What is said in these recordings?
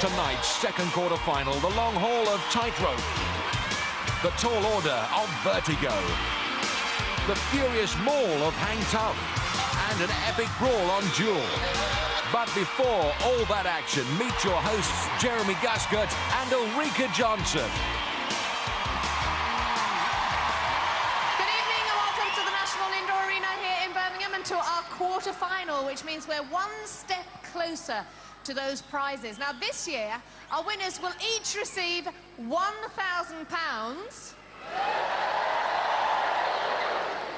tonight's second quarter-final, the long haul of Tightrope, the tall order of Vertigo, the furious maul of Hang Tough, and an epic brawl on Duel. But before all that action, meet your hosts Jeremy Guscott and Ulrika Johnson. Good evening and welcome to the National Indoor Arena here in Birmingham and to our quarter-final, which means we're one step closer to those prizes. Now this year, our winners will each receive £1,000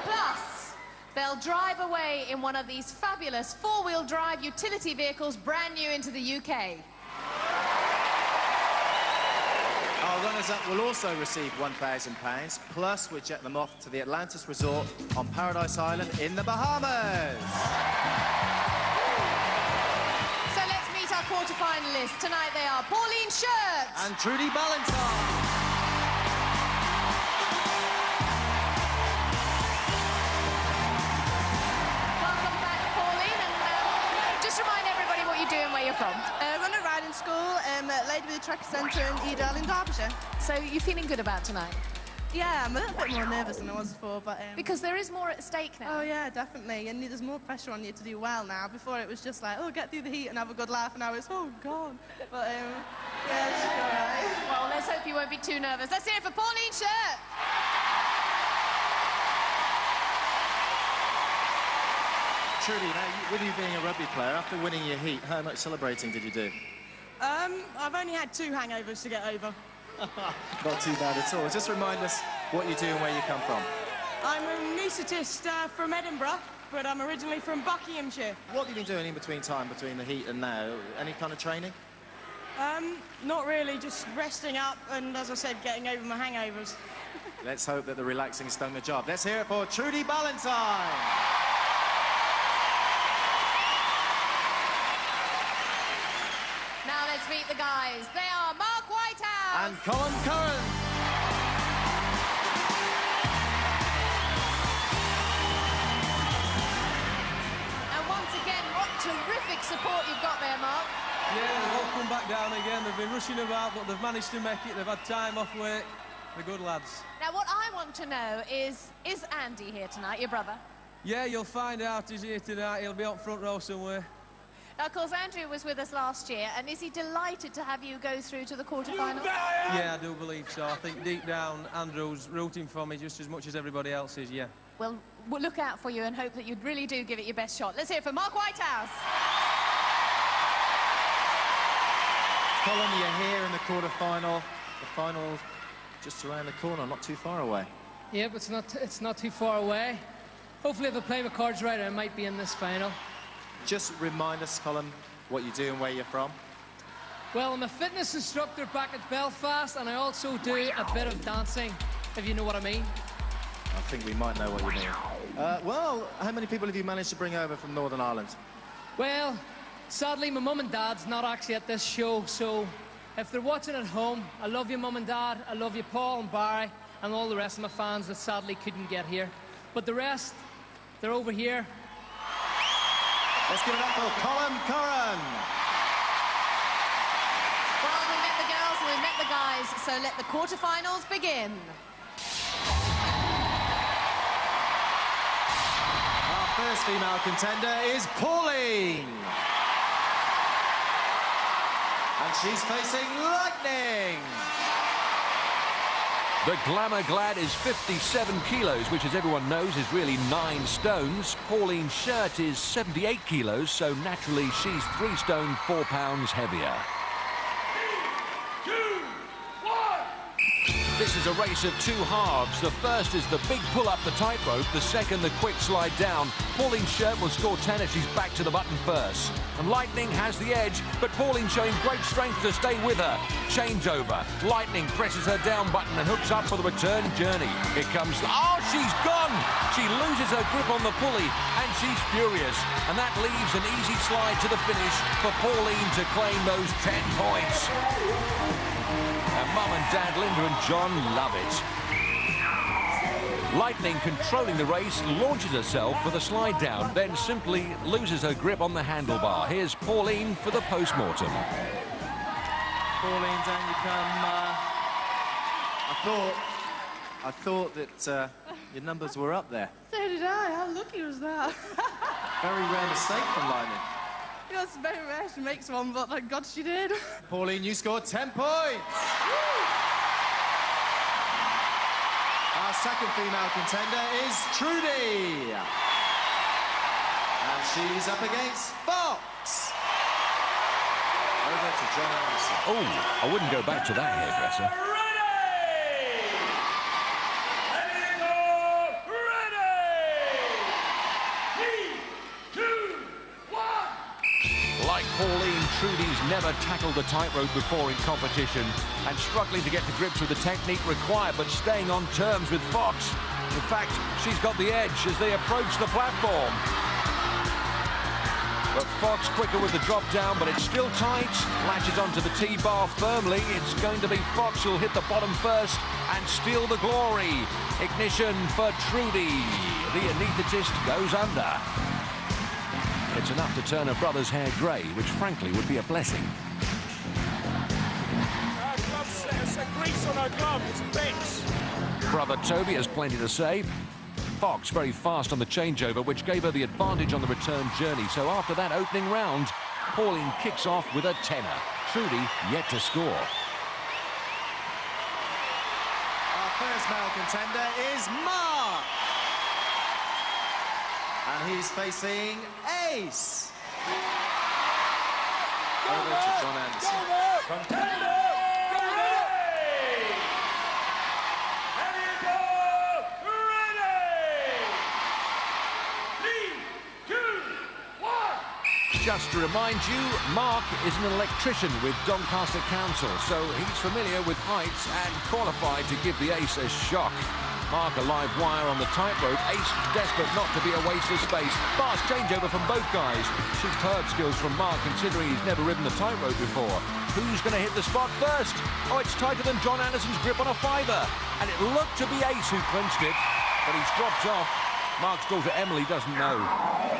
plus they'll drive away in one of these fabulous four-wheel drive utility vehicles brand new into the UK. Our runners-up will also receive £1,000 plus we jet them off to the Atlantis Resort on Paradise Island in the Bahamas. Our quarter-finalists. Tonight they are Pauline and Trudy Ballantine. Welcome back, Pauline, and just remind everybody what you do and where you're from. I run a riding school at Leyden Track Centre in Duel in Derbyshire. So you're feeling good about tonight? Yeah, I'm a little bit more nervous than I was before, but... because there is more at stake now. Oh, yeah, definitely. And there's more pressure on you to do well now. Before it was just like, oh, get through the heat and have a good laugh, and now it's, oh, God. But, yeah, it's all right. Well, let's hope you won't be too nervous. Let's hear it for Pauline Shirt. Trudy, now, with you being a rugby player, after winning your heat, how much celebrating did you do? I've only had 2 hangovers to get over. Not too bad at all. Just remind us what you do and where you come from. I'm an anaesthetist from Edinburgh, but I'm originally from Buckinghamshire. What have you been doing in between the heat and now? Any kind of training? Not really, just resting up and, as I said, getting over my hangovers. Let's hope that the relaxing's done the job. Let's hear it for Trudy Ballantine. Now let's meet the guys. They are Whitehouse and Curran. And once again, what terrific support you've got there, Mark. Yeah, they've all come back down again. They've been rushing about, but they've managed to make it. They've had time off work. They're good lads. Now, what I want to know is Andy here tonight, your brother? Yeah, you'll find out he's here tonight. He'll be on front row somewhere. Now, of course, Andrew was with us last year, and is he delighted to have you go through to the quarter-final? Yeah, I do believe so. I think deep down, Andrew's rooting for me just as much as everybody else is, yeah. Well, we'll look out for you and hope that you really do give it your best shot. Let's hear it for Mark Whitehouse. Colm, you're here in the quarter-final. The final just around the corner, not too far away. Yeah, but it's not too far away. Hopefully, if I play my cards right, I might be in this final. Just remind us, Colm, what you do and where you're from. Well, I'm a fitness instructor back at Belfast, and I also do a bit of dancing, if you know what I mean. I think we might know what you mean. Well, how many people have you managed to bring over from Northern Ireland? Well, sadly, my mum and dad's not actually at this show, so if they're watching at home, I love you, Mum and Dad. I love you, Paul and Barry, and all the rest of my fans that sadly couldn't get here. But the rest, they're over here. Let's give it up for Colm Curran. Well, we met the girls and we met the guys, so let the quarterfinals begin. Our first female contender is Pauline. And she's facing Lightning. The Glamour Glad is 57 kilos, which, as everyone knows, is really 9 stones. Pauline Shirt is 78 kilos, so naturally she's 3 stone, 4 pounds heavier. 3, 2, 1. This is a race of 2 halves. The first is the big pull up the tightrope, the second the quick slide down. Pauline Shirt will score 10 if she's back to the button first. And Lightning has the edge, but Pauline showing great strength to stay with her. Changeover. Lightning presses her down button and hooks up for the return journey. Here comes... oh, she's gone! She loses her grip on the pulley, and she's furious. And that leaves an easy slide to the finish for Pauline to claim those 10 points. And Mum and Dad, Linda and John, love it. Lightning, controlling the race, launches herself for the slide down, then simply loses her grip on the handlebar. Here's Pauline for the post-mortem. Pauline, down you come. I thought that your numbers were up there. So did I. How lucky was that? Very rare mistake from Leyden. You know, it's very rare she makes one, but thank God she did. Pauline, you scored 10 points. Our second female contender is Trudy. And she's up against Fox. Over to John Anderson. Oh, I wouldn't go back to that hairdresser. Like Pauline, Trudy's never tackled the tightrope before in competition and struggling to get to grips with the technique required, but staying on terms with Fox. In fact, she's got the edge as they approach the platform. But Fox quicker with the drop down, but it's still tight. Latches onto the T-bar firmly. It's going to be Fox who'll hit the bottom first and steal the glory. Ignition for Trudy. The anaesthetist goes under. It's enough to turn her brother's hair grey, which frankly would be a blessing. Her gloves, there's a grease on her glove, it's bits. Brother Toby has plenty to say. Fox very fast on the changeover, which gave her the advantage on the return journey. So after that opening round, Pauline kicks off with a tenner. Trudy yet to score. Our first male contender is Mark. And he's facing Ace. Over to John Anderson. Contender, ready! Just to remind you, Mark is an electrician with Doncaster Council, so he's familiar with heights and qualified to give the ace a shock. Mark a live wire on the tightrope. Ace desperate not to be a waste of space. Fast changeover from both guys. Superb skills from Mark, considering he's never ridden the tightrope before. Who's going to hit the spot first? Oh, it's tighter than John Anderson's grip on a fiver. And it looked to be Ace who clinched it, but he's dropped off. Mark's daughter Emily doesn't know.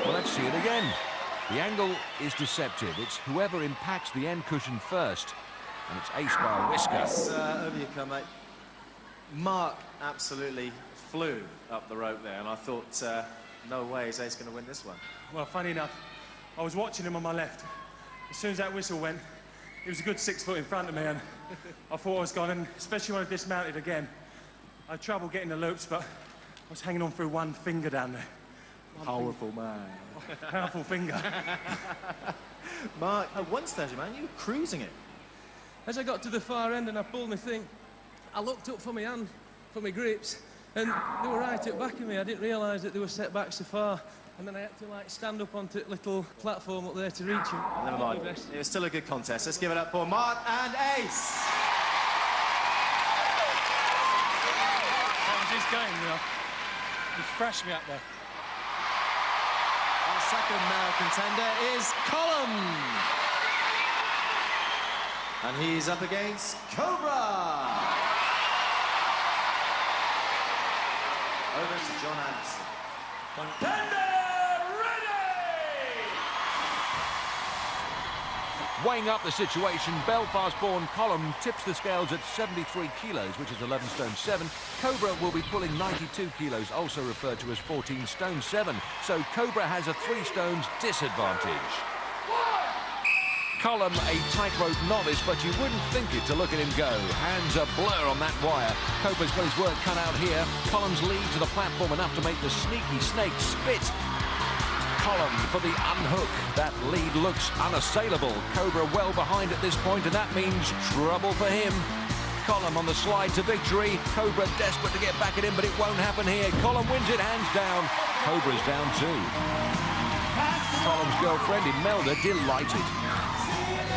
Well, let's see it again. The angle is deceptive. It's whoever impacts the end cushion first. And it's Ace by a whisker. Over you come, mate. Mark absolutely flew up the rope there, and I thought, no way is Ace going to win this one. Well, funny enough, I was watching him on my left. As soon as that whistle went, he was a good 6 foot in front of me, and I thought I was gone, and especially when I dismounted again. I had trouble getting the loops, but I was hanging on through one finger down there. Powerful man. Powerful finger. Mark, at 130, man, you were cruising it. As I got to the far end and I pulled my thing, I looked up for my hand, for my grips, and they were right at the back of me. I didn't realise that they were set back so far. And then I had to, like, stand up onto the little platform up there to reach them. Never mind. It was still a good contest. Let's give it up for Mark and Ace. That was his game, you know. He thrashed me up there. Our second male contender is Colm. And he's up against Cobra. Over to John Anderson. Contender, ready! Weighing up the situation, Belfast-born Colm tips the scales at 73 kilos, which is 11 stone 7. Cobra will be pulling 92 kilos, also referred to as 14 stone 7. So Cobra has a 3 stones disadvantage. Colm, a tightrope novice, but you wouldn't think it to look at him go. Hands a blur on that wire. Cobra's got his work cut out here. Colm's lead to the platform enough to make the sneaky snake spit. Colm for the unhook. That lead looks unassailable. Cobra well behind at this point, and that means trouble for him. Colm on the slide to victory. Cobra desperate to get back at him, but it won't happen here. Colm wins it hands down. Cobra's down too. Colm's girlfriend Imelda delighted.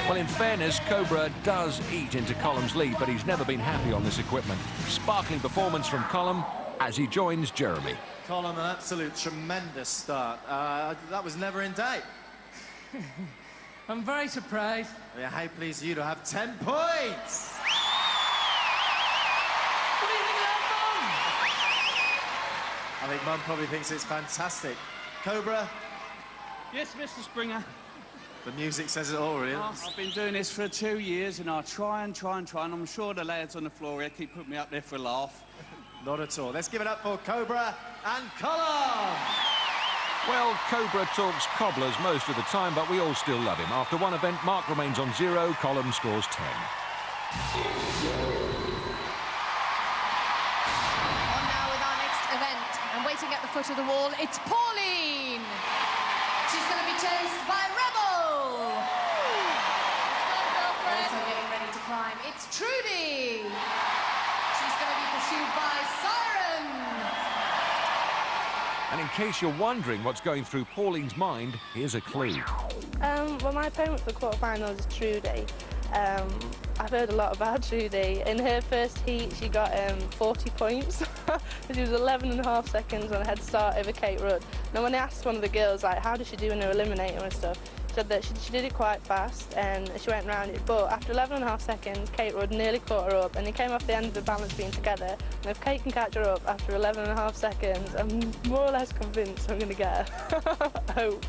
Well, in fairness, Cobra does eat into Colm's lead, but he's never been happy on this equipment. Sparkling performance from Colm as he joins Jeremy. Colm, an absolute tremendous start. That was never in doubt. I'm very surprised. Yeah, how pleased are you to have 10 points? What do you think of that, I think Mum probably thinks it's fantastic. Cobra, Yes, Mr. Springer. The music says it all, really. I've been doing this for 2 years, and I try and try and try, and I'm sure the lads on the floor here keep putting me up there for a laugh. Not at all. Let's give it up for Cobra and Colm. Well, Cobra talks cobblers most of the time, but we all still love him. After one event, Mark remains on 0, Colm scores 10. On now with our next event, and waiting at the foot of the wall, it's Pauline. She's going to be chased by Rebel. Also getting ready to climb, it's Trudy. She's going to be pursued by Siren. And in case you're wondering what's going through Pauline's mind, here's a clue. Well, my opponent for the quarterfinals is Trudy. I've heard a lot about Trudy. In her first heat, she got 40 points. She was 11.5 seconds on a head start over Kate Rudd. Now, when I asked one of the girls, like, how did she do in her Eliminator and stuff, she said that she did it quite fast and she went round it. But after 11.5 seconds, Kate Rudd nearly caught her up, and he came off the end of the balance beam together. And if Kate can catch her up after 11.5 seconds, I'm more or less convinced I'm going to get her. I hope.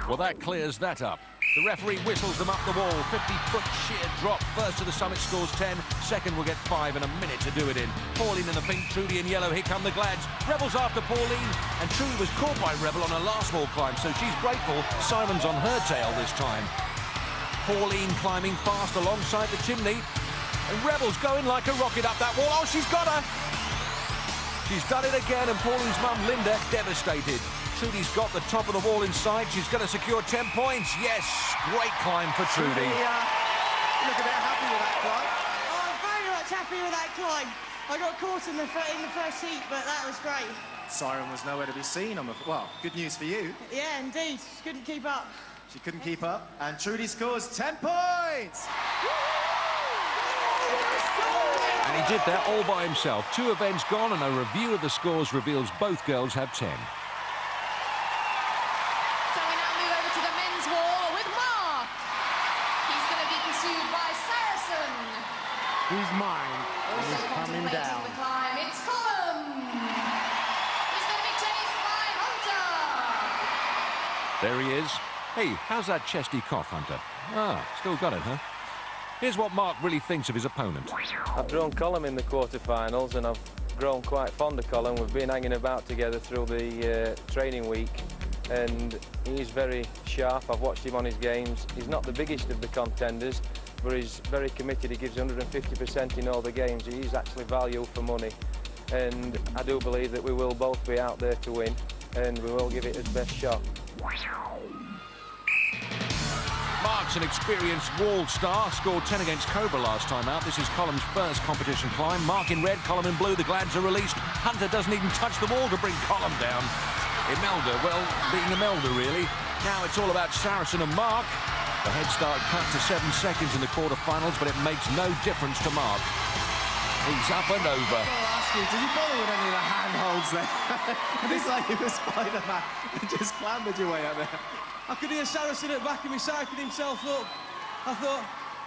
Well, that clears that up. The referee whistles them up the wall. 50-foot sheer drop. First to the summit scores 10. Second will get 5 and a minute to do it in. Pauline in the pink, Trudy in yellow. Here come the Glads. Rebel's after Pauline. And Trudy was caught by Rebel on her last wall climb, so she's grateful Simon's on her tail this time. Pauline climbing fast alongside the chimney. And Rebel's going like a rocket up that wall. Oh, she's got her! She's done it again, and Pauline's mum, Linda, devastated. Trudy's got the top of the wall inside. She's going to secure 10 points. Yes, great climb for Trudy. Look a bit happy with that climb. Oh, I'm very much happy with that climb. I got caught in the first heat, but that was great. Siren was nowhere to be seen. Well, good news for you. Yeah, indeed. She couldn't keep up. She couldn't keep up, and Trudy scores 10 points! And he did that all by himself. 2 events gone, and a review of the scores reveals both girls have 10. He's mine, and he's coming down. The climb, it's Colm. He's going to be chased by Hunter. There he is. Hey, how's that chesty cough, Hunter? Ah, still got it, huh? Here's what Mark really thinks of his opponent. I've drawn Colm in the quarterfinals, and I've grown quite fond of Colm. We've been hanging about together through the training week, and he's very sharp. I've watched him on his games. He's not the biggest of the contenders, but he's very committed. He gives 150% in all the games. He's actually value for money, and I do believe that we will both be out there to win, and we will give it his best shot. Mark's an experienced wall star, scored 10 against Cobra last time out. This is Colm's first competition climb. Mark in red, Colm in blue. The Glads are released. Hunter doesn't even touch the wall to bring Colm down. Imelda, well, being Imelda really. Now it's all about Saracen and Mark. The head start cut to 7 seconds in the quarterfinals, but it makes no difference to Mark. He's up and over. I'll ask you, did you bother with any of the handholds there? It's like you were Spider-Man and just clambered your way up there. I could hear Saracen at the back of me psyching himself up. I thought,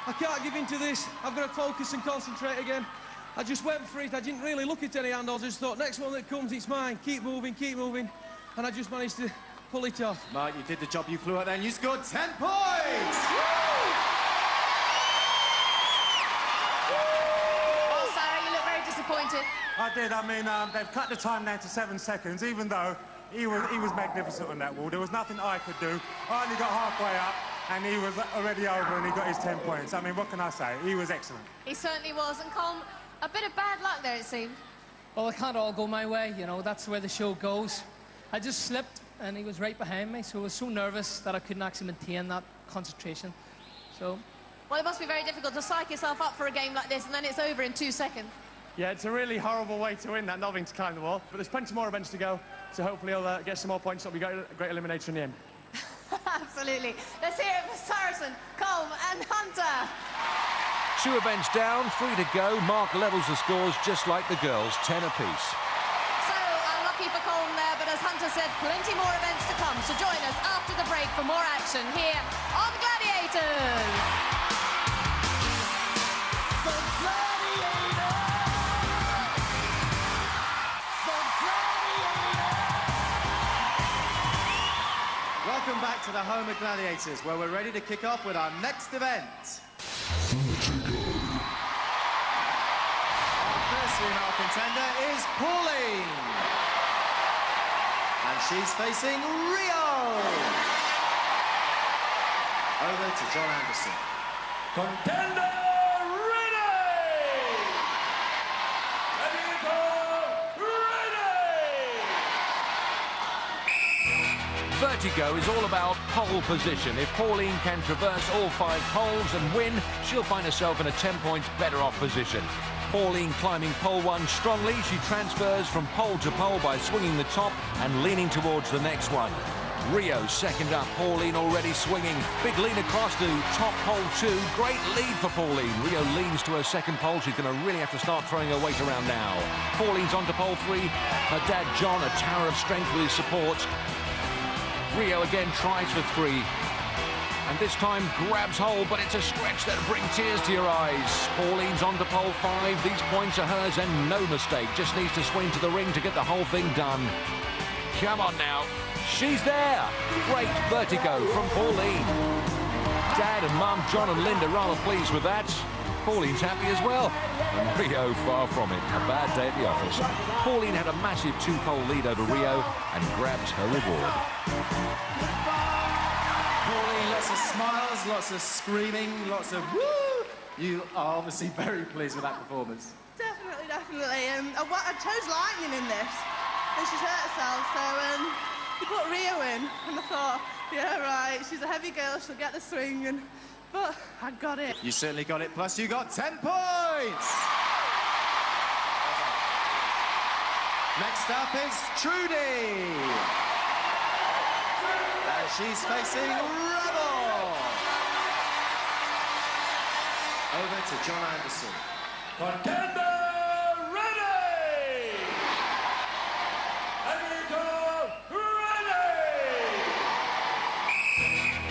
I can't give in to this. I've got to focus and concentrate again. I just went for it. I didn't really look at any handholds. I just thought, next one that comes, it's mine. Keep moving, keep moving. And I just managed to pull it off. Mark, you did the job. You flew out there and you scored 10 points! Oh, Sarah, you look very disappointed. I did. I mean, they've cut the time down to 7 seconds, even though he was magnificent on that wall. There was nothing I could do. I only got halfway up, and he was already over, and he got his 10 points. I mean, what can I say? He was excellent. He certainly was. And Colm, a bit of bad luck there, it seemed. Well, it can't all go my way, you know. That's the way the show goes. I just slipped, and he was right behind me, so I was so nervous that I couldn't actually maintain that concentration. So... Well, it must be very difficult to psych yourself up for a game like this, and then it's over in 2 seconds. Yeah, it's a really horrible way to win that, not having to climb the wall. But there's plenty more events to go, so hopefully he'll get some more points. It'll be a great eliminator in the end. Absolutely. Let's hear it for Saracen, Colm and Hunter. 2 events down, 3 to go. Mark levels the scores just like the girls, 10 apiece. So, unlucky for Colm there, but as Hunter said, plenty more events to come. So join us after the break for more action here on Gladiators. welcome back to the home of Gladiators, where we're ready to kick off with our next event. Vertigo. Our first female contender is Pauline. And she's facing Rio. Over to John Anderson. Contender ready! Ready to go, ready! Vertigo is all about pole position. If Pauline can traverse all 5 poles and win, she'll find herself in a 10 points better off position. Pauline climbing pole 1 strongly. She transfers from pole to pole by swinging the top and leaning towards the next one. Rio second up, Pauline already swinging. Big lean across to top pole 2. Great lead for Pauline. Rio leans to her second pole. She's going to really have to start throwing her weight around now. Pauline's onto pole 3. Her dad, John, a tower of strength with his support. Rio again tries for 3. And this time grabs hold, but it's a stretch that brings tears to your eyes. Pauline's onto pole 5. These points are hers and no mistake. Just needs to swing to the ring to get the whole thing done. Come on now. She's there. Great Vertigo from Pauline. Dad and Mum, John and Linda, rather pleased with that. Pauline's happy as well. And Rio far from it. A bad day at the office. Pauline had a massive 2-pole lead over Rio and grabbed her reward. Pauline, lots of smiles, lots of screaming, lots of woo! You are obviously very pleased with that performance. Definitely, definitely. I chose Lightning in this, and she's hurt herself, so you put Rio in, and I thought, yeah, right, she's a heavy girl, she'll get the swing, but I got it. You certainly got it, plus you got 10 points! Next up is Trudy. And she's facing Rebel. Over to John Anderson. Contender ready! Ready to go, ready!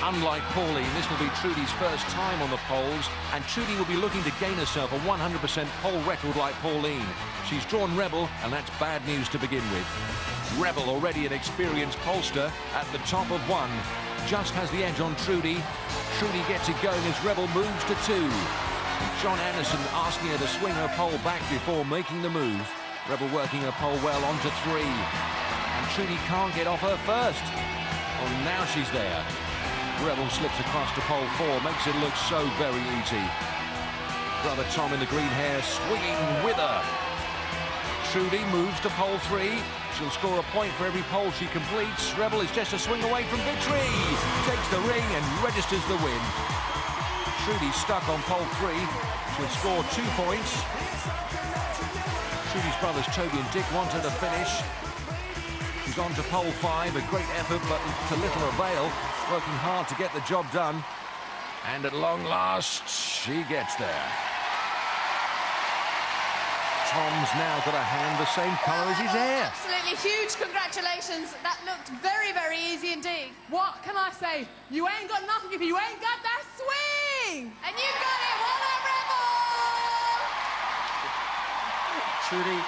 Unlike Pauline, this will be Trudy's first time on the poles, and Trudy will be looking to gain herself a 100% pole record like Pauline. She's drawn Rebel, and that's bad news to begin with. Rebel, already an experienced polster, at the top of 1. Just has the edge on Trudy. Trudy gets it going as Rebel moves to 2. And John Anderson asking her to swing her pole back before making the move. Rebel working her pole well onto 3. And Trudy can't get off her first. Oh, now she's there. Rebel slips across to pole 4, makes it look so very easy. Brother Tom in the green hair swinging with her. Trudy moves to pole 3. She'll score a point for every pole she completes. Rebel is just a swing away from victory. Takes the ring and registers the win. Trudy's stuck on pole 3. She'll score 2 points. Trudy's brothers Toby and Dick want her to finish. She's on to pole 5. A great effort, but to little avail. Working hard to get the job done. And at long last, she gets there. Tom's now got a hand the same colour as his hair. Absolutely huge congratulations. That looked very, very easy indeed. What can I say? You ain't got nothing if you ain't got that swing! And you got it, well done, Rebel! Trudy,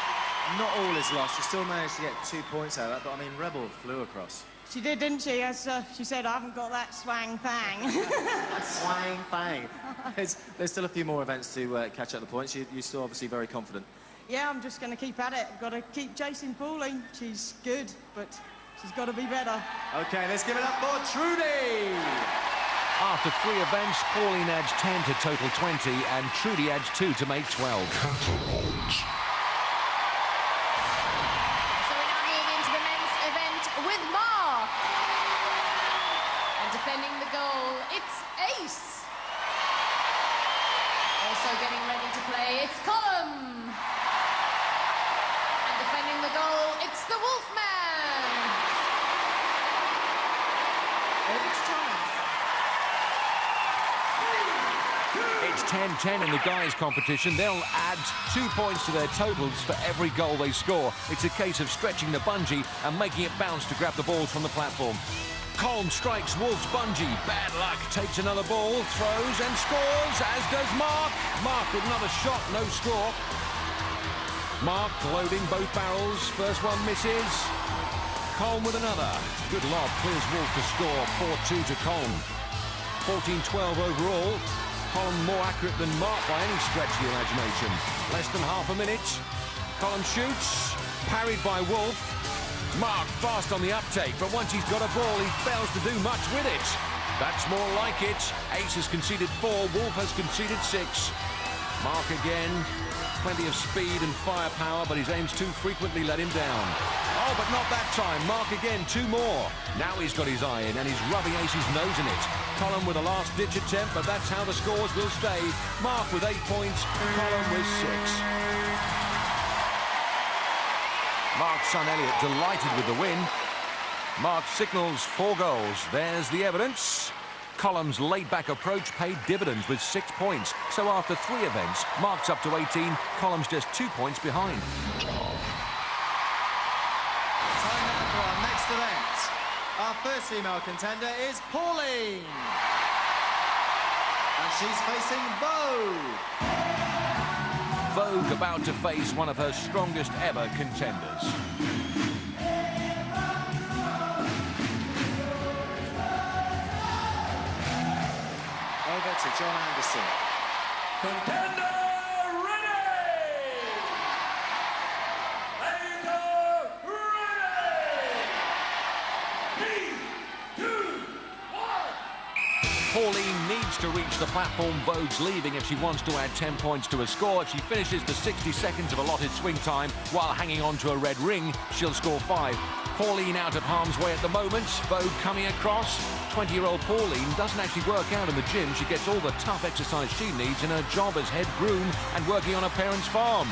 not all is lost. She still managed to get 2 points out of that, but I mean, Rebel flew across. She did, didn't she? As she said, I haven't got that swang thang. Swang bang. There's still a few more events to catch up the points. You're still obviously very confident. Yeah, I'm just going to keep at it. I've got to keep chasing Pauline. She's good, but she's got to be better. OK, let's give it up for Trudy. After 3 events, Pauline adds 10 to total 20, and Trudy adds 2 to make 12. Catapult. So we now move into the men's event with Mark. And defending the goal, it's Ace. Also getting ready to play, it's Colm. And defending the goal, it's the Wolfman. Over to Thomas. It's 10-10 in the guys' competition. They'll add 2 points to their totals for every goal they score. It's a case of stretching the bungee and making it bounce to grab the balls from the platform. Colm strikes Wolf's bungee. Bad luck. Takes another ball, throws and scores, as does Mark. Mark with another shot, no score. Mark loading both barrels. First one misses. Colm with another. Good lob, clears Wolf to score. 4-2 to Colm. 14-12 overall. Colm more accurate than Mark by any stretch of the imagination. Less than half a minute. Colm shoots, parried by Wolf. Mark fast on the uptake, but once he's got a ball, he fails to do much with it. That's more like it. Ace has conceded 4, Wolf has conceded 6. Mark again, plenty of speed and firepower, but his aims too frequently let him down. Oh, but not that time. Mark again, 2 more. Now he's got his eye in, and he's rubbing Ace's nose in it. Colm with a last-ditch attempt, but that's how the scores will stay. Mark with 8 points, Colm with 6. Mark's son Elliot delighted with the win. Mark signals 4 goals. There's the evidence. Colm's laid-back approach paid dividends with 6 points. So after 3 events, Mark's up to 18, Colm's just 2 points behind. Time now for our next event. Our first female contender is Pauline. And she's facing Vouge. Vouge about to face one of her strongest ever contenders. Over to John Anderson. Contender ready! Eliminator ready! 3, 2, 1! Pauline needs to reach the platform Vouge's leaving if she wants to add 10 points to her score. If she finishes the 60 seconds of allotted swing time while hanging on to a red ring, she'll score 5. Pauline out of harm's way at the moment. Vouge coming across. 20-year-old Pauline doesn't actually work out in the gym. She gets all the tough exercise she needs in her job as head groom and working on her parents' farm.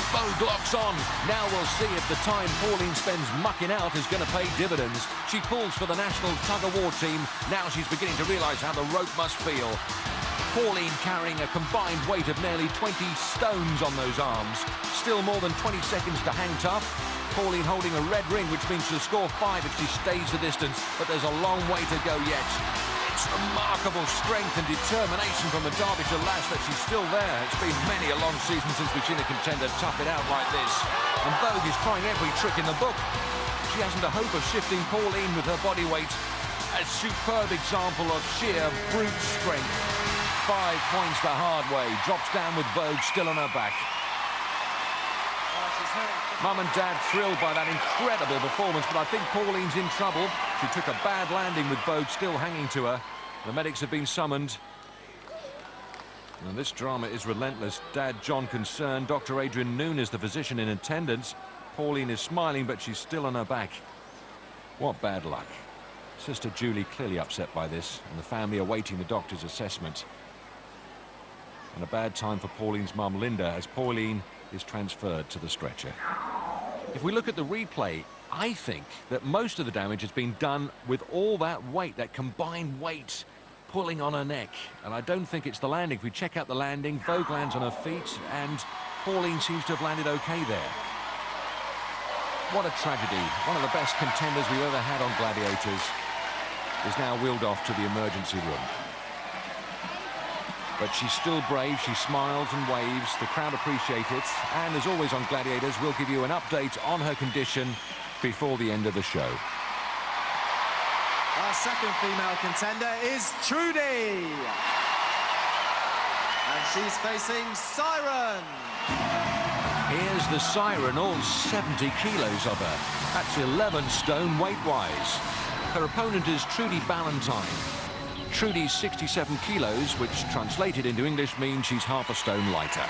Vouge locks on. Now we'll see if the time Pauline spends mucking out is going to pay dividends. She pulls for the national tug-of-war team. Now she's beginning to realise how the rope must feel. Pauline carrying a combined weight of nearly 20 stones on those arms. Still more than 20 seconds to hang tough. Pauline holding a red ring, which means she'll score 5 if she stays the distance, but there's a long way to go yet. It's remarkable strength and determination from the Derbyshire lass that she's still there. It's been many a long season since we've seen a contender tough it out like this. And Vouge is trying every trick in the book. She hasn't a hope of shifting Pauline with her body weight. A superb example of sheer brute strength. 5 points the hard way. Drops down with Vouge still on her back. Mum and Dad thrilled by that incredible performance, but I think Pauline's in trouble. She took a bad landing with Vouge still hanging to her. The medics have been summoned. And this drama is relentless. Dad John concerned. Dr. Adrian Noon is the physician in attendance. Pauline is smiling, but she's still on her back. What bad luck. Sister Julie clearly upset by this, and the family awaiting the doctor's assessment. And a bad time for Pauline's mum, Linda, as Pauline is transferred to the stretcher. If we look at the replay, I think that most of the damage has been done with all that weight, that combined weight pulling on her neck. And I don't think it's the landing. If we check out the landing, Vouge lands on her feet, and Pauline seems to have landed okay there. What a tragedy. One of the best contenders we've ever had on Gladiators is now wheeled off to the emergency room. But she's still brave, she smiles and waves, the crowd appreciate it, and as always on Gladiators, we'll give you an update on her condition before the end of the show. Our second female contender is Trudy. And she's facing Siren. Here's the Siren, all 70 kilos of her. That's 11 stone weight-wise. Her opponent is Trudy Ballantine. Trudy's 67 kilos, which translated into English means she's half a stone lighter.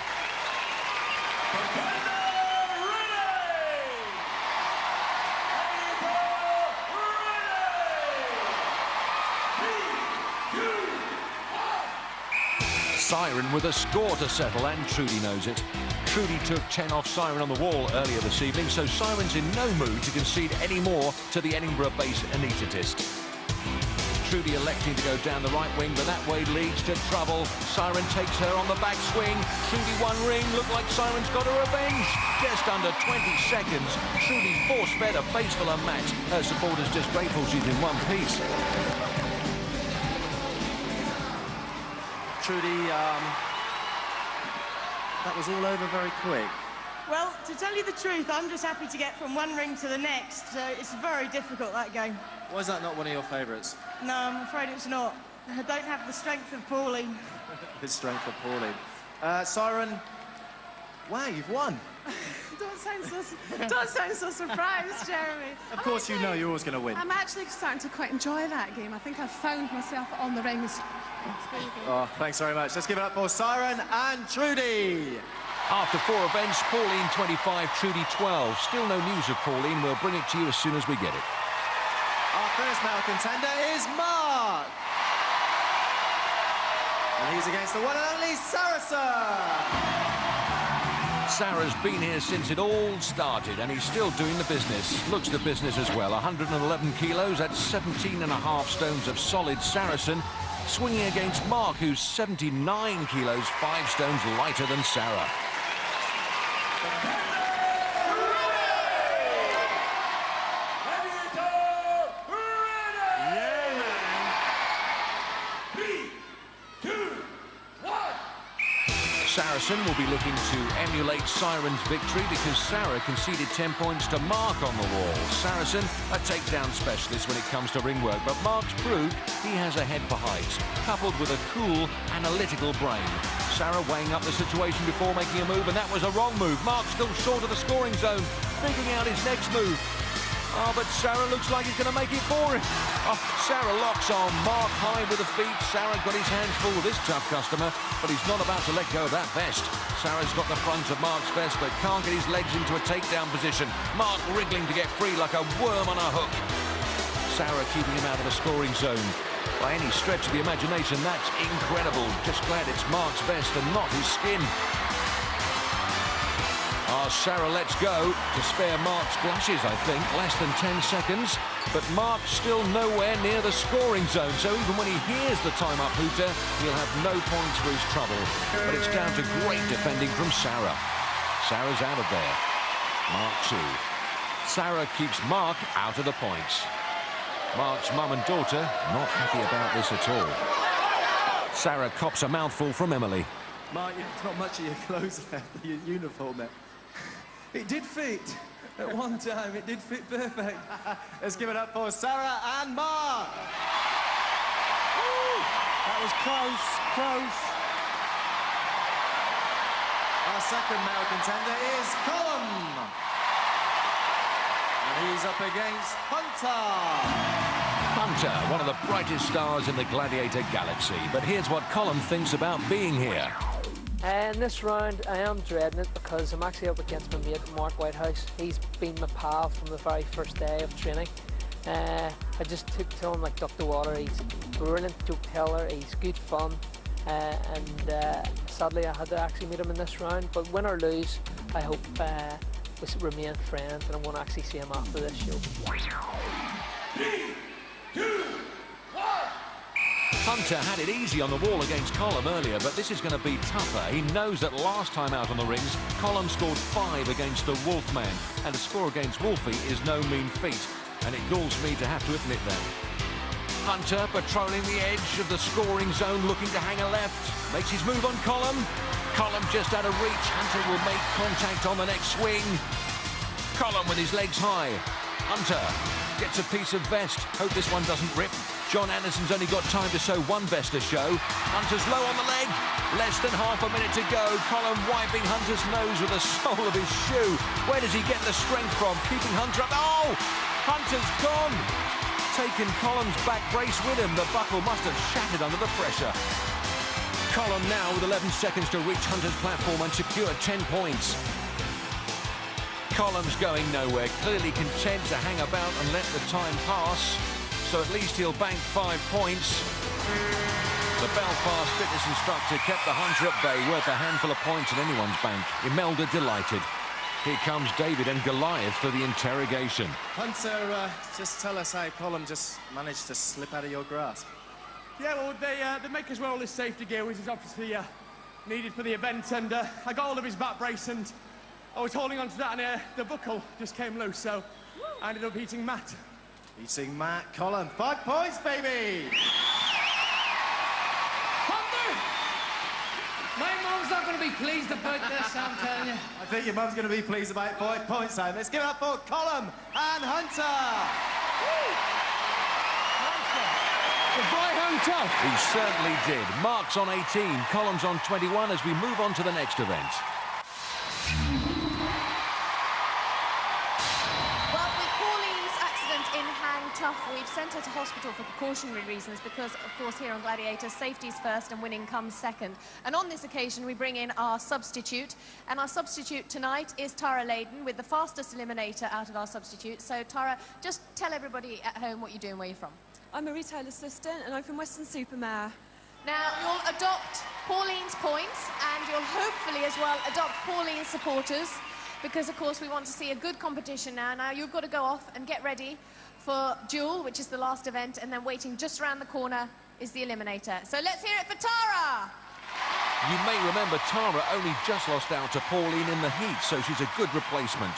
Siren with a score to settle, and Trudy knows it. Trudy took 10 off Siren on the wall earlier this evening, so Siren's in no mood to concede any more to the Edinburgh-based anaesthetist. Trudy electing to go down the right wing, but that way leads to trouble. Siren takes her on the back swing. Trudy one ring. Look like Siren's got her revenge. Just under 20 seconds. Trudy force-fed a facefuller match. Her supporters just grateful she's in one piece. Trudy, that was all over very quick. Well, to tell you the truth, I'm just happy to get from one ring to the next, so it's very difficult, that game. Why is that not one of your favourites? No, I'm afraid it's not. I don't have the strength of Pauline. The strength of Pauline. Siren, wow, you've won. Don't sound so surprised, Jeremy. Of course you know you're always going to win. I'm actually starting to quite enjoy that game. I think I've found myself on the rings. Oh, thanks very much. Let's give it up for Siren and Trudy. After 4 events, Pauline 25, Trudy 12. Still no news of Pauline. We'll bring it to you as soon as we get it. Our first male contender is Mark. And he's against the one and only Saracen. Sarah's been here since it all started, and he's still doing the business. Looks the business as well. 111 kilos, that's 17.5 stones of solid Saracen. Swinging against Mark, who's 79 kilos, 5 stones lighter than Sarah. Saracen will be looking to emulate Siren's victory because Sarah conceded 10 points to Mark on the wall. Saracen, a takedown specialist when it comes to ring work, but Mark's proved he has a head for height, coupled with a cool, analytical brain. Sarah weighing up the situation before making a move, and that was a wrong move. Mark still short of the scoring zone, thinking out his next move. Oh, but Sarah looks like he's going to make it for him. Oh, Sarah locks on. Mark high with the feet. Sarah got his hands full with this tough customer, but he's not about to let go of that vest. Sarah's got the front of Mark's vest, but can't get his legs into a takedown position. Mark wriggling to get free like a worm on a hook. Sarah keeping him out of the scoring zone. By any stretch of the imagination, that's incredible. Just glad it's Mark's vest and not his skin. Sarah lets go to spare Mark's splashes, I think. Less than 10 seconds. But Mark's still nowhere near the scoring zone, so even when he hears the time-up hooter, he'll have no points for his trouble. But it's down to great defending from Sarah. Sarah's out of there. Mark 2. Sarah keeps Mark out of the points. Mark's mum and daughter not happy about this at all. Sarah cops a mouthful from Emily. Mark, it's not much of your clothes left, your uniform there. It did fit. At one time, it did fit perfect. Let's give it up for Sarah and Mark. Woo! That was close, close. Our second male contender is Colm. And he's up against Hunter. Hunter, one of the brightest stars in the Gladiator galaxy. But here's what Colm thinks about being here. In this round, I am dreading it because I'm actually up against my mate, Mark Whitehouse. He's been my pal from the very first day of training. I just took to him like duck to water. He's a brilliant joke teller, he's good fun, and sadly I had to actually meet him in this round. But win or lose, I hope we remain friends, and I want to actually see him after this show. 3, 2, 1. Hunter had it easy on the wall against Colm earlier, but this is going to be tougher. He knows that last time out on the rings, Colm scored 5 against the Wolfman, and to score against Wolfie is no mean feat, and it galls me to have to admit that. Hunter patrolling the edge of the scoring zone, looking to hang a left. Makes his move on Colm. Colm just out of reach. Hunter will make contact on the next swing. Colm with his legs high. Hunter gets a piece of vest. Hope this one doesn't rip. John Anderson's only got time to sew one vest to show. Hunter's low on the leg. Less than half a minute to go. Colm wiping Hunter's nose with the sole of his shoe. Where does he get the strength from? Keeping Hunter up. Oh! Hunter's gone. Taken Colm's back brace with him. The buckle must have shattered under the pressure. Colm now with 11 seconds to reach Hunter's platform and secure 10 points. Colm's going nowhere, clearly content to hang about and let the time pass. So at least he'll bank 5 points. The Belfast fitness instructor kept the Hunter at bay, worth a handful of points in anyone's bank. Imelda delighted. Here comes David and Goliath for the interrogation. Hunter, just tell us how Colm just managed to slip out of your grasp. Yeah, well, they make us wear all this safety gear, which is obviously needed for the event, and I got hold of his back brace, and I was holding on to that, and the buckle just came loose, so I ended up eating Matt. Eating Matt. Colm, 5 points, baby! Hunter! My mum's not going to be pleased about this, I'm telling you. I think your mum's going to be pleased about 5 points, though. Let's give it up for Colm and Hunter. Goodbye, Hunter. He certainly did. Mark's on 18, Colm's on 21 as we move on to the next event. Well, with Pauline's accident in Hang Tough, we've sent her to hospital for precautionary reasons because, of course, here on Gladiators, safety's first and winning comes second. And on this occasion, we bring in our substitute. And our substitute tonight is Leyden, with the fastest eliminator out of our substitutes. So, Tara, just tell everybody at home what you do and where you're from. I'm a retail assistant and I'm from Weston-super-Mare. Now, you'll adopt Pauline's points and you'll hopefully as well adopt Pauline's supporters because, of course, we want to see a good competition now. Now, you've got to go off and get ready for Duel, which is the last event, and then waiting just around the corner is the Eliminator. So let's hear it for Tara! You may remember Tara only just lost out to Pauline in the heat, so she's a good replacement.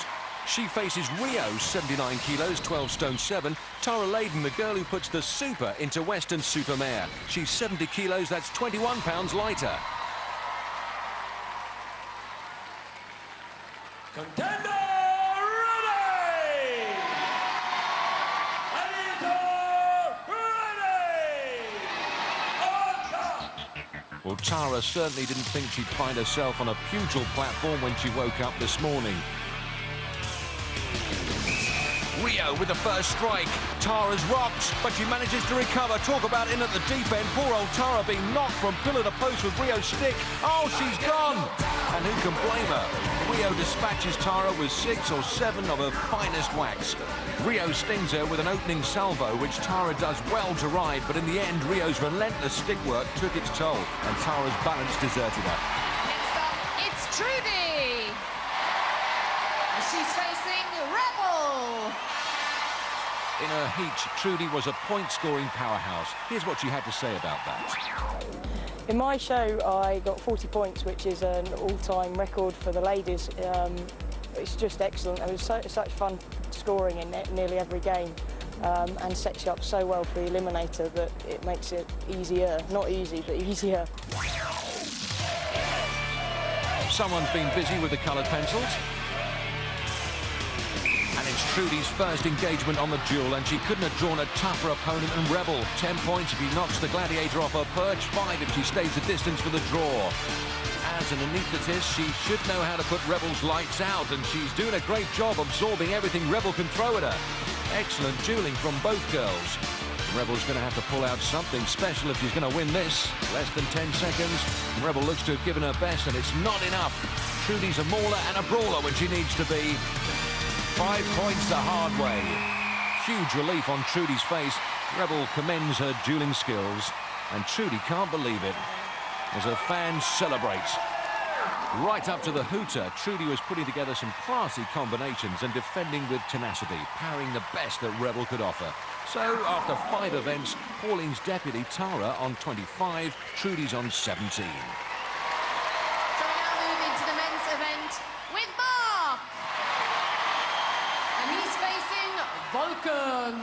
She faces Rio, 79 kilos, 12 stone 7. Leyden, the girl who puts the super into Weston-super-Mare. She's 70 kilos, that's 21 pounds lighter. Contender ready! Ready! On top! Well, Tara certainly didn't think she'd find herself on a pugil platform when she woke up this morning. Rio with the first strike. Tara's rocked, but she manages to recover. Talk about in at the deep end. Poor old Tara being knocked from pillar to post with Rio's stick. Oh, she's gone! And who can blame her? Rio dispatches Tara with 6 or 7 of her finest whacks. Rio stings her with an opening salvo, which Tara does well to ride, but in the end, Rio's relentless stick work took its toll, and Tara's balance deserted her. Next up, it's Trudy. She's facing Rebel. In her heat, Trudy was a point-scoring powerhouse. Here's what she had to say about that. In my show, I got 40 points, which is an all-time record for the ladies. It's just excellent. It was such fun scoring in nearly every game, and sets you up so well for the Eliminator that it makes it easier. Not easy, but easier. Someone's been busy with the coloured pencils. And it's Trudy's first engagement on the duel, and she couldn't have drawn a tougher opponent than Rebel. 10 points if he knocks the Gladiator off her perch, 5 if she stays the distance for the draw. As an anaesthetist, she should know how to put Rebel's lights out, and she's doing a great job absorbing everything Rebel can throw at her. Excellent dueling from both girls. Rebel's going to have to pull out something special if she's going to win this. Less than 10 seconds. Rebel looks to have given her best, and it's not enough. Trudy's a mauler and a brawler when she needs to be. 5 points the hard way. Huge relief on Trudy's face. Rebel commends her dueling skills, and Trudy can't believe it as her fans celebrate. Right up to the hooter, Trudy was putting together some classy combinations and defending with tenacity, parrying the best that Rebel could offer. So, after 5 events, Pauline's deputy, Tara, on 25, Trudy's on 17. So we now move into the men's event with Mark. And he's facing Vulcan.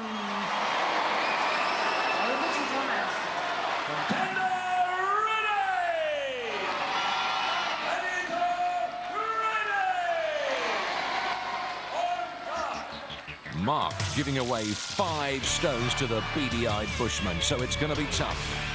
Over to Thomas. Contender ready! Mark giving away 5 stones to the beady-eyed Bushman, so it's going to be tough.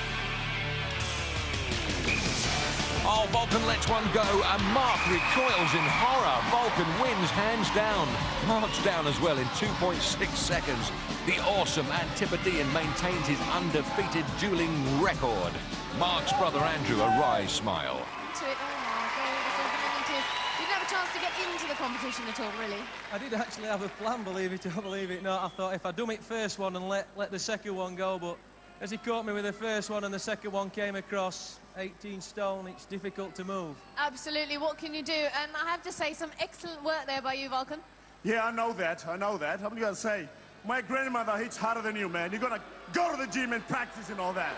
Oh, Vulcan lets one go, and Mark recoils in horror. Vulcan wins hands down. Mark's down as well in 2.6 seconds. The awesome Antipodean maintains his undefeated dueling record. Mark's brother Andrew, a wry smile. To it, oh Mark, oh, the sort of amenities. You didn't have a chance to get into the competition at all, really. I did actually have a plan, believe it or believe it not. I thought if I do it first one and let the second one go, but as he caught me with the first one and the second one came across 18 stone, it's difficult to move. Absolutely, what can you do? And I have to say, some excellent work there by you, Vulcan. Yeah, I know that. What are you gonna say? My grandmother hits harder than you, man. You're gonna go to the gym and practice and all that.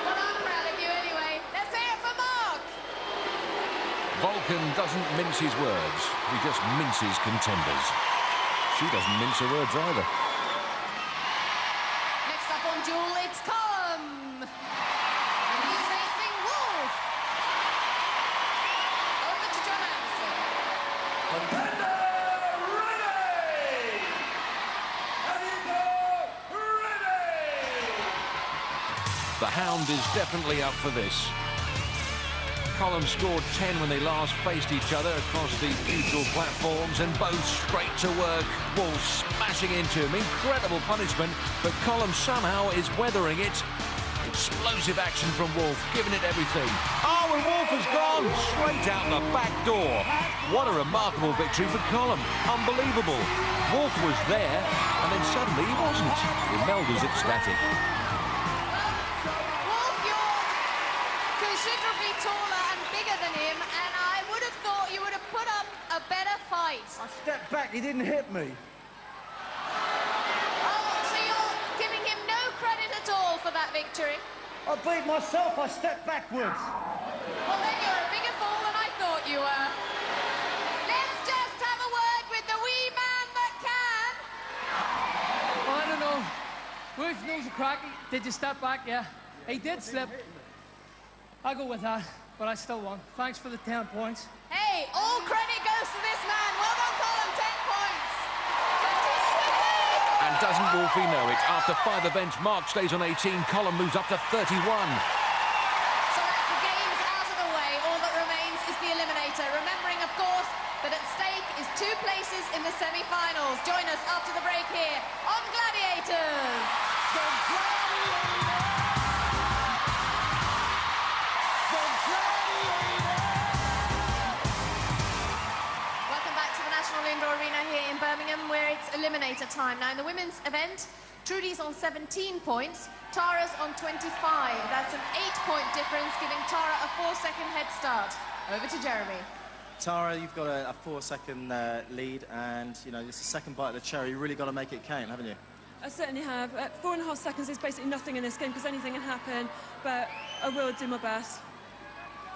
Well, I'm proud of you anyway. Let's hear it for Mark. Vulcan doesn't mince his words. He just minces contenders. She doesn't mince her words either. Next up on Duel, it's Colm. And he's facing The Hound is definitely up for this. Colm scored 10 when they last faced each other across the neutral platforms, and both straight to work. Wolf smashing into him. Incredible punishment, but Colm somehow is weathering it. Explosive action from Wolf, giving it everything. Oh, and Wolf has gone straight out the back door. What a remarkable victory for Colm. Unbelievable. Wolf was there, and then suddenly he wasn't. Imelda's ecstatic. Wolf, you're considerably taller and bigger than him, and I would have thought you would have put up a better fight. I stepped back, he didn't hit me. So you're giving him no credit at all for that victory? I beat myself, I stepped backwards. Well, then you're a bigger fool than I thought you were. Let's just have a word with the wee man that can. I don't know. Wolf knows the crack. Did you step back? Yeah. He did slip. I'll go with that, but I still won. Thanks for the 10 points. Hey, all credit goes to this man. Well done, Colm, 10 points. And doesn't Wolfie know it? After 5 events, Mark stays on 18, Colm moves up to 31. So that's the games out of the way. All that remains is the Eliminator. Remembering, of course, that at stake is 2 places in the semi-finals. Join us after the break here on Gladiators. Welcome back to the National Indoor Arena here in Birmingham, where it's Eliminator time. Now, in the women's event, Trudy's on 17 points, Tara's on 25. That's an 8-point difference, giving Tara a 4-second head start. Over to Jeremy. Tara, you've got a 4-second lead, and, you know, this is the second bite of the cherry. You've really got to make it count, haven't you? I certainly have. 4.5 seconds is basically nothing in this game because anything can happen, but I will do my best.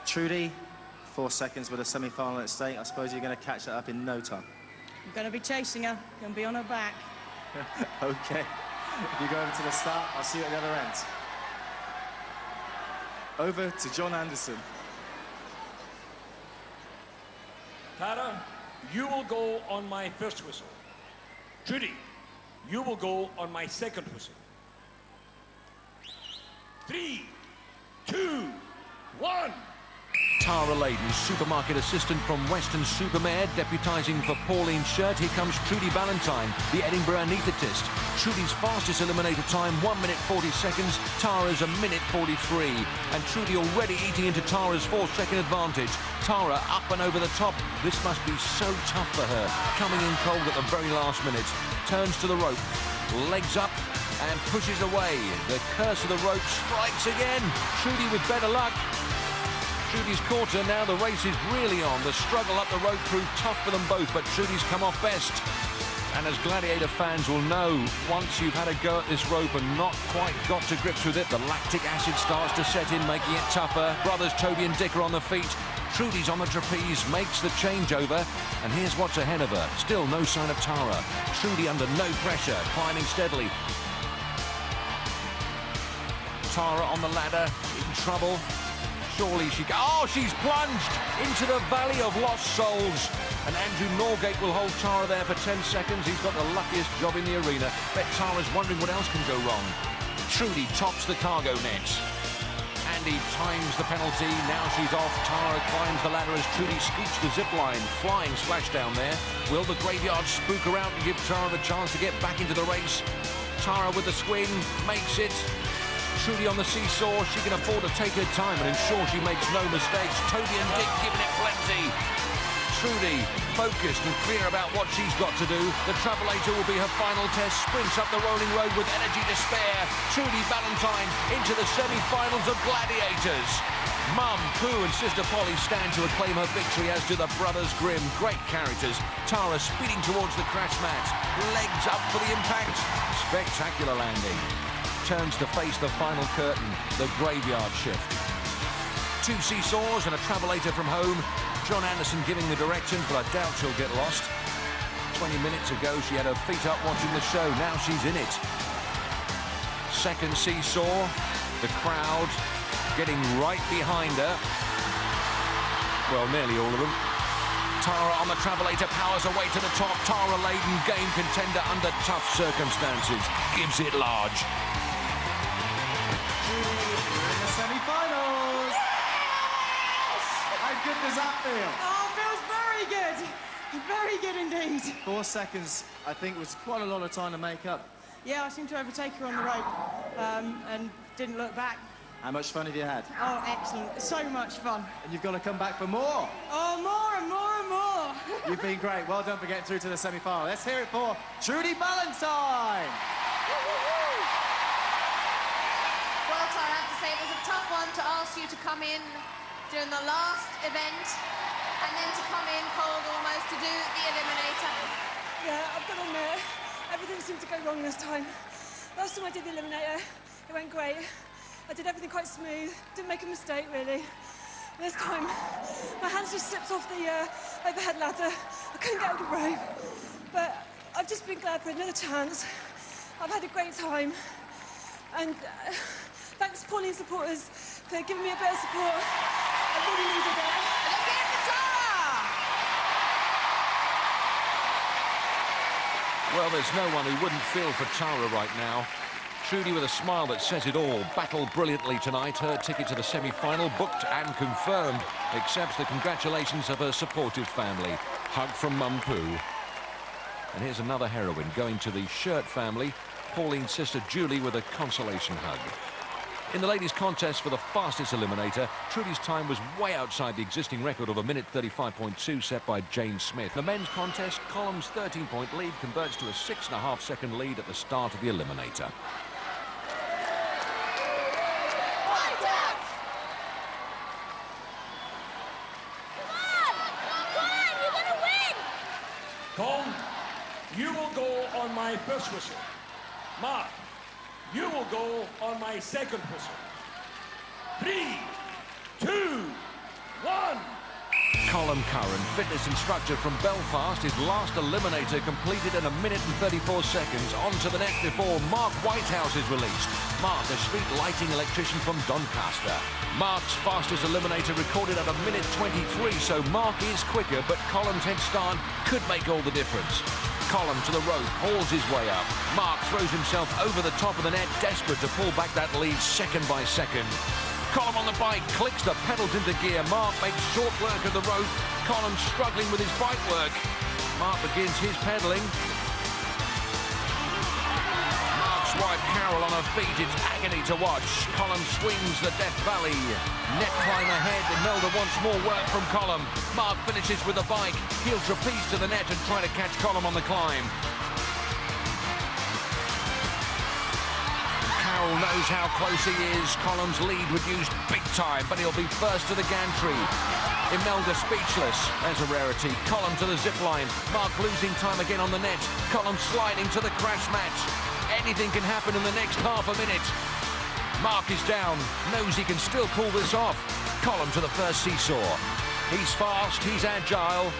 Trudy, 4 seconds with a semi-final at stake. I suppose you're going to catch that up in no time. I'm going to be chasing her. Going to be on her back. OK. If you go over to the start, I'll see you at the other end. Over to John Anderson. Tara, you will go on my first whistle. Trudy, you will go on my second whistle. 3, 2, 1. Tara Leyden, supermarket assistant from Western Supermare, deputising for Pauline Shirt. Here comes Trudy Ballantine, the Edinburgh anaesthetist. Trudy's fastest eliminator time, 1 minute 40 seconds. Tara's a minute 43. And Trudy already eating into Tara's 4-second advantage. Tara up and over the top. This must be so tough for her. Coming in cold at the very last minute. Turns to the rope, legs up and pushes away. The curse of the rope strikes again. Trudy with better luck. Trudy's caught her now. The race is really on. The struggle up the rope proved tough for them both, but Trudy's come off best. And as Gladiator fans will know, once you've had a go at this rope and not quite got to grips with it, the lactic acid starts to set in, making it tougher. Brothers Toby and Dick are on the feet. Trudy's on the trapeze, makes the changeover, and here's what's ahead of her. Still no sign of Tara. Trudy under no pressure, climbing steadily. Tara on the ladder, in trouble. Surely she... Oh, she's plunged into the Valley of Lost Souls. And Andrew Norgate will hold Tara there for 10 seconds. He's got the luckiest job in the arena. Bet Tara's wondering what else can go wrong. Trudy tops the cargo net. Andy times the penalty. Now she's off. Tara climbs the ladder as Trudy scoots the zip line. Flying splashdown there. Will the graveyard spook her out and give Tara the chance to get back into the race? Tara with the swing, makes it. Trudy on the seesaw. She can afford to take her time and ensure she makes no mistakes. Toby and Dick giving it plenty. Trudy, focused and clear about what she's got to do. The Travelator will be her final test. Sprints up the rolling road with energy to spare. Trudy Ballantine into the semi-finals of Gladiators. Mum, Pooh and Sister Polly stand to acclaim her victory, as do the Brothers Grimm. Great characters. Tara speeding towards the crash mat. Legs up for the impact. Spectacular landing. Turns to face the final curtain, the graveyard shift. 2 seesaws and a Travelator from home. John Anderson giving the directions, but I doubt she'll get lost. 20 minutes ago, she had her feet up watching the show. Now she's in it. Second seesaw. The crowd getting right behind her. Well, nearly all of them. Tara on the Travelator powers her way to the top. Tara Leyden, game contender under tough circumstances. Gives it large. Trudy good does that feel? Oh, feels very good. Very good indeed. 4 seconds, I think, was quite a lot of time to make up. Yeah, I seemed to overtake her on the rope and didn't look back. How much fun have you had? Oh, excellent. So much fun. And you've got to come back for more. Oh, more and more and more. You've been great. Well done for getting through to the semi-final. Let's hear it for Trudy Ballantine. Well, I have to say, it was a tough one to ask you to come in during the last event and then to come in cold almost to do the Eliminator. Yeah, I've got to admit, everything seemed to go wrong this time. Last time I did the Eliminator, it went great. I did everything quite smooth, didn't make a mistake really. This time, my hands just slipped off the overhead ladder. I couldn't get on the rope. But I've just been glad for another chance. I've had a great time. And thanks to Pauline supporters for giving me a bit of support. I really needed it. Let's hear it for Tara! Well, there's no one who wouldn't feel for Tara right now. Trudy, with a smile that says it all, battled brilliantly tonight. Her ticket to the semi-final, booked and confirmed, accepts the congratulations of her supportive family. Hug from Mum Poo. And here's another heroine going to the Shirt family, Pauline's sister Julie, with a consolation hug. In the ladies' contest for the fastest eliminator, Trudy's time was way outside the existing record of 1:35.2 set by Jane Smith. The men's contest, Colm's 13-point lead converts to a 6.5-second lead at the start of the eliminator. Colm, you will go on my first whistle. Mark, you will go on my second whistle. 3, 2, 1. Colm Curran, fitness instructor from Belfast, his last eliminator completed in 1:34 seconds. Onto the net before Mark Whitehouse is released. Mark, a street lighting electrician from Doncaster. Mark's fastest eliminator recorded at 1:23, so Mark is quicker, but Colm's head start could make all the difference. Colm to the rope, hauls his way up. Mark throws himself over the top of the net, desperate to pull back that lead second by second. Colm on the bike, clicks the pedals into gear. Mark makes short work of the rope. Colm struggling with his bike work. Mark begins his pedaling. Mark's wife Carol on her feet. It's agony to watch. Colm swings the Death Valley. Net climb ahead. Imelda wants more work from Colm. Mark finishes with the bike. He'll trapeze to the net and try to catch Colm on the climb. Carol knows how close he is. Colm's lead reduced big time, but he'll be first to the gantry. Imelda speechless. There's a rarity. Colm to the zip line. Mark losing time again on the net. Colm sliding to the crash match. Anything can happen in the next half a minute. Mark is down. Knows he can still pull this off. Colm to the first seesaw. He's fast. He's agile.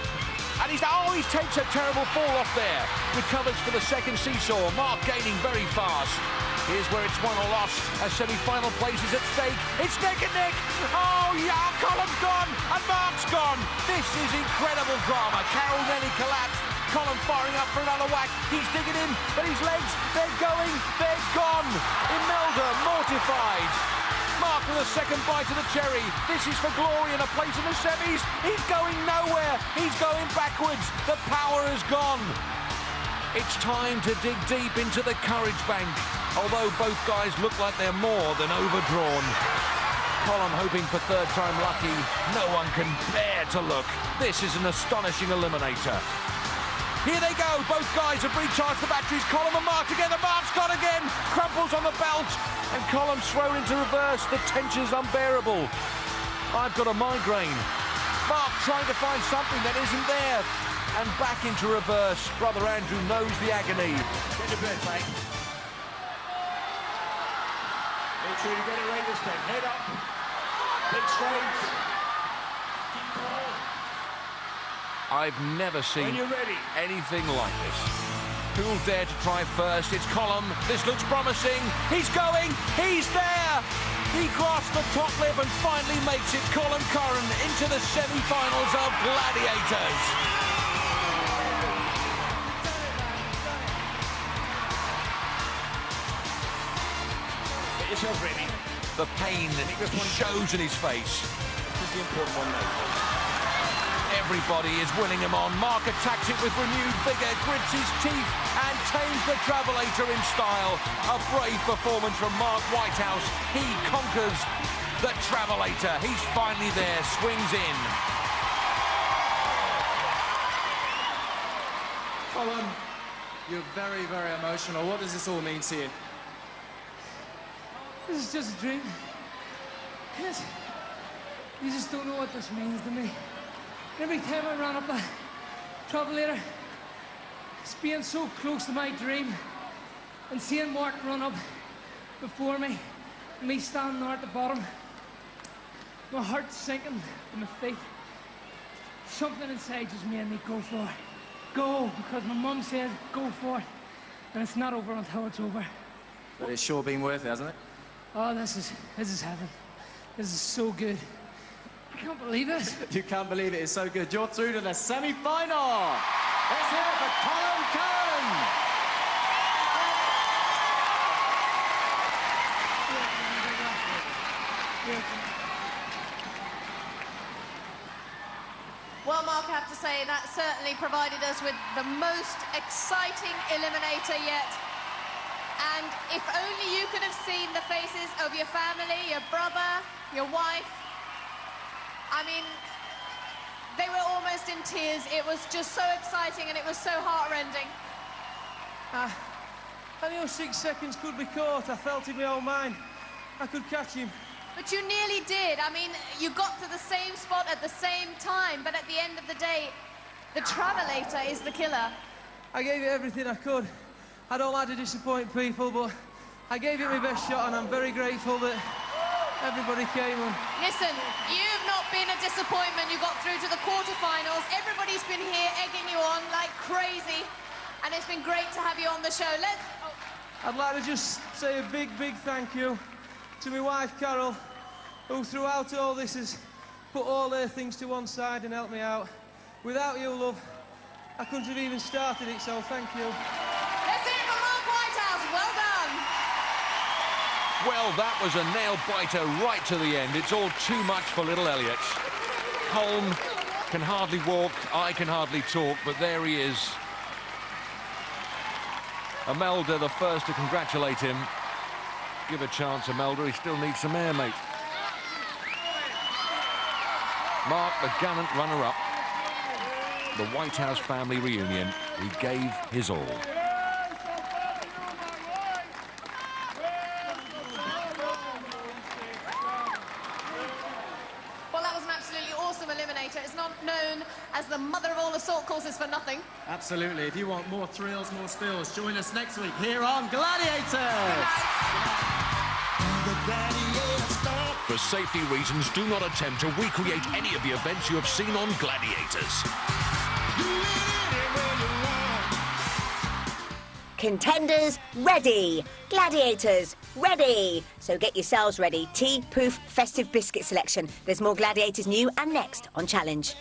And he takes a terrible fall off there. Recovers for the second seesaw. Mark gaining very fast. Here's where it's won or lost. A semi-final place is at stake. It's neck and neck. Oh, yeah, Colm's gone and Mark's gone. This is incredible drama. Carol nearly collapsed. Colm firing up for another whack. He's digging in, but his legs, they're going, they're gone. Imelda mortified. Mark with a second bite of the cherry. This is for glory and a place in the semis. He's going nowhere. He's going backwards. The power has gone. It's time to dig deep into the courage bank, although both guys look like they're more than overdrawn. Colm hoping for third time lucky. No one can bear to look. This is an astonishing eliminator. Here they go. Both guys have recharged the batteries. Colm and Mark together. Mark's gone again. Crumples on the belt. And Colm's thrown into reverse. The tension's unbearable. I've got a migraine. Mark trying to find something that isn't there. And back into reverse. Brother Andrew knows the agony. Get your breath, mate. Make sure you get it right this time. Head up. Big strides. Keep calm. I've never seen anything like this. Who'll dare to try first? It's Colm. This looks promising. He's going. He's there. He grasps the top lip and finally makes it. Colm Curran into the semi-finals of Gladiators. Yourself ready. The pain shows in his face. This is the important one now. Everybody is winning him on. Mark attacks it with renewed vigour, grits his teeth and tames the Travelator in style. A brave performance from Mark Whitehouse. He conquers the Travelator. He's finally there, swings in. Colm, you're very, very emotional. What does this all mean to you? This is just a dream. Yes. You just don't know what this means to me. Every time I ran up the Travelator, it's being so close to my dream, and seeing Mark run up before me, and me standing there at the bottom, my heart sinking to my feet. Something inside just made me go for it. Go, because my mum says go for it, and it's not over until it's over. But it's sure been worth it, hasn't it? Oh, this is heaven. This is so good. I can't believe it. You can't believe it. It's so good. You're through to the semi-final. Let's hear it for Colm Curran. Well, Mark, I have to say that certainly provided us with the most exciting Eliminator yet. And if only you could have seen the faces of your family, your brother, your wife. I mean, they were almost in tears. It was just so exciting and it was so heart-rending. I knew 6 seconds could be caught. I felt in my own mind I could catch him. But you nearly did. I mean, you got to the same spot at the same time, but at the end of the day, the Travelator is the killer. I gave it everything I could. I don't like to disappoint people, but I gave it my best shot, and I'm very grateful that everybody came on. Listen, you've not been a disappointment. You got through to the quarterfinals. Everybody's been here egging you on like crazy, and it's been great to have you on the show. I'd like to just say a big, big thank you to my wife, Carol, who throughout all this has put all her things to one side and helped me out. Without you, love, I couldn't have even started it, so thank you. Let's hear it for Mark Whitehouse. Well done. Well, that was a nail-biter right to the end. It's all too much for little Elliot. Colm can hardly walk, I can hardly talk, but there he is. Imelda, the first to congratulate him. Give a chance, Imelda, he still needs some air, mate. Mark, the gallant runner-up. The Whitehouse family reunion, he gave his all. Well, that was an absolutely awesome Eliminator. It's not known as the mother of all assault courses for nothing. Absolutely. If you want more thrills, more spills, join us next week here on Gladiators. For safety reasons, do not attempt to recreate any of the events you have seen on Gladiators. Contenders ready, Gladiators ready. So get yourselves ready. Tea, poof, festive biscuit selection. There's more Gladiators new and next on Challenge.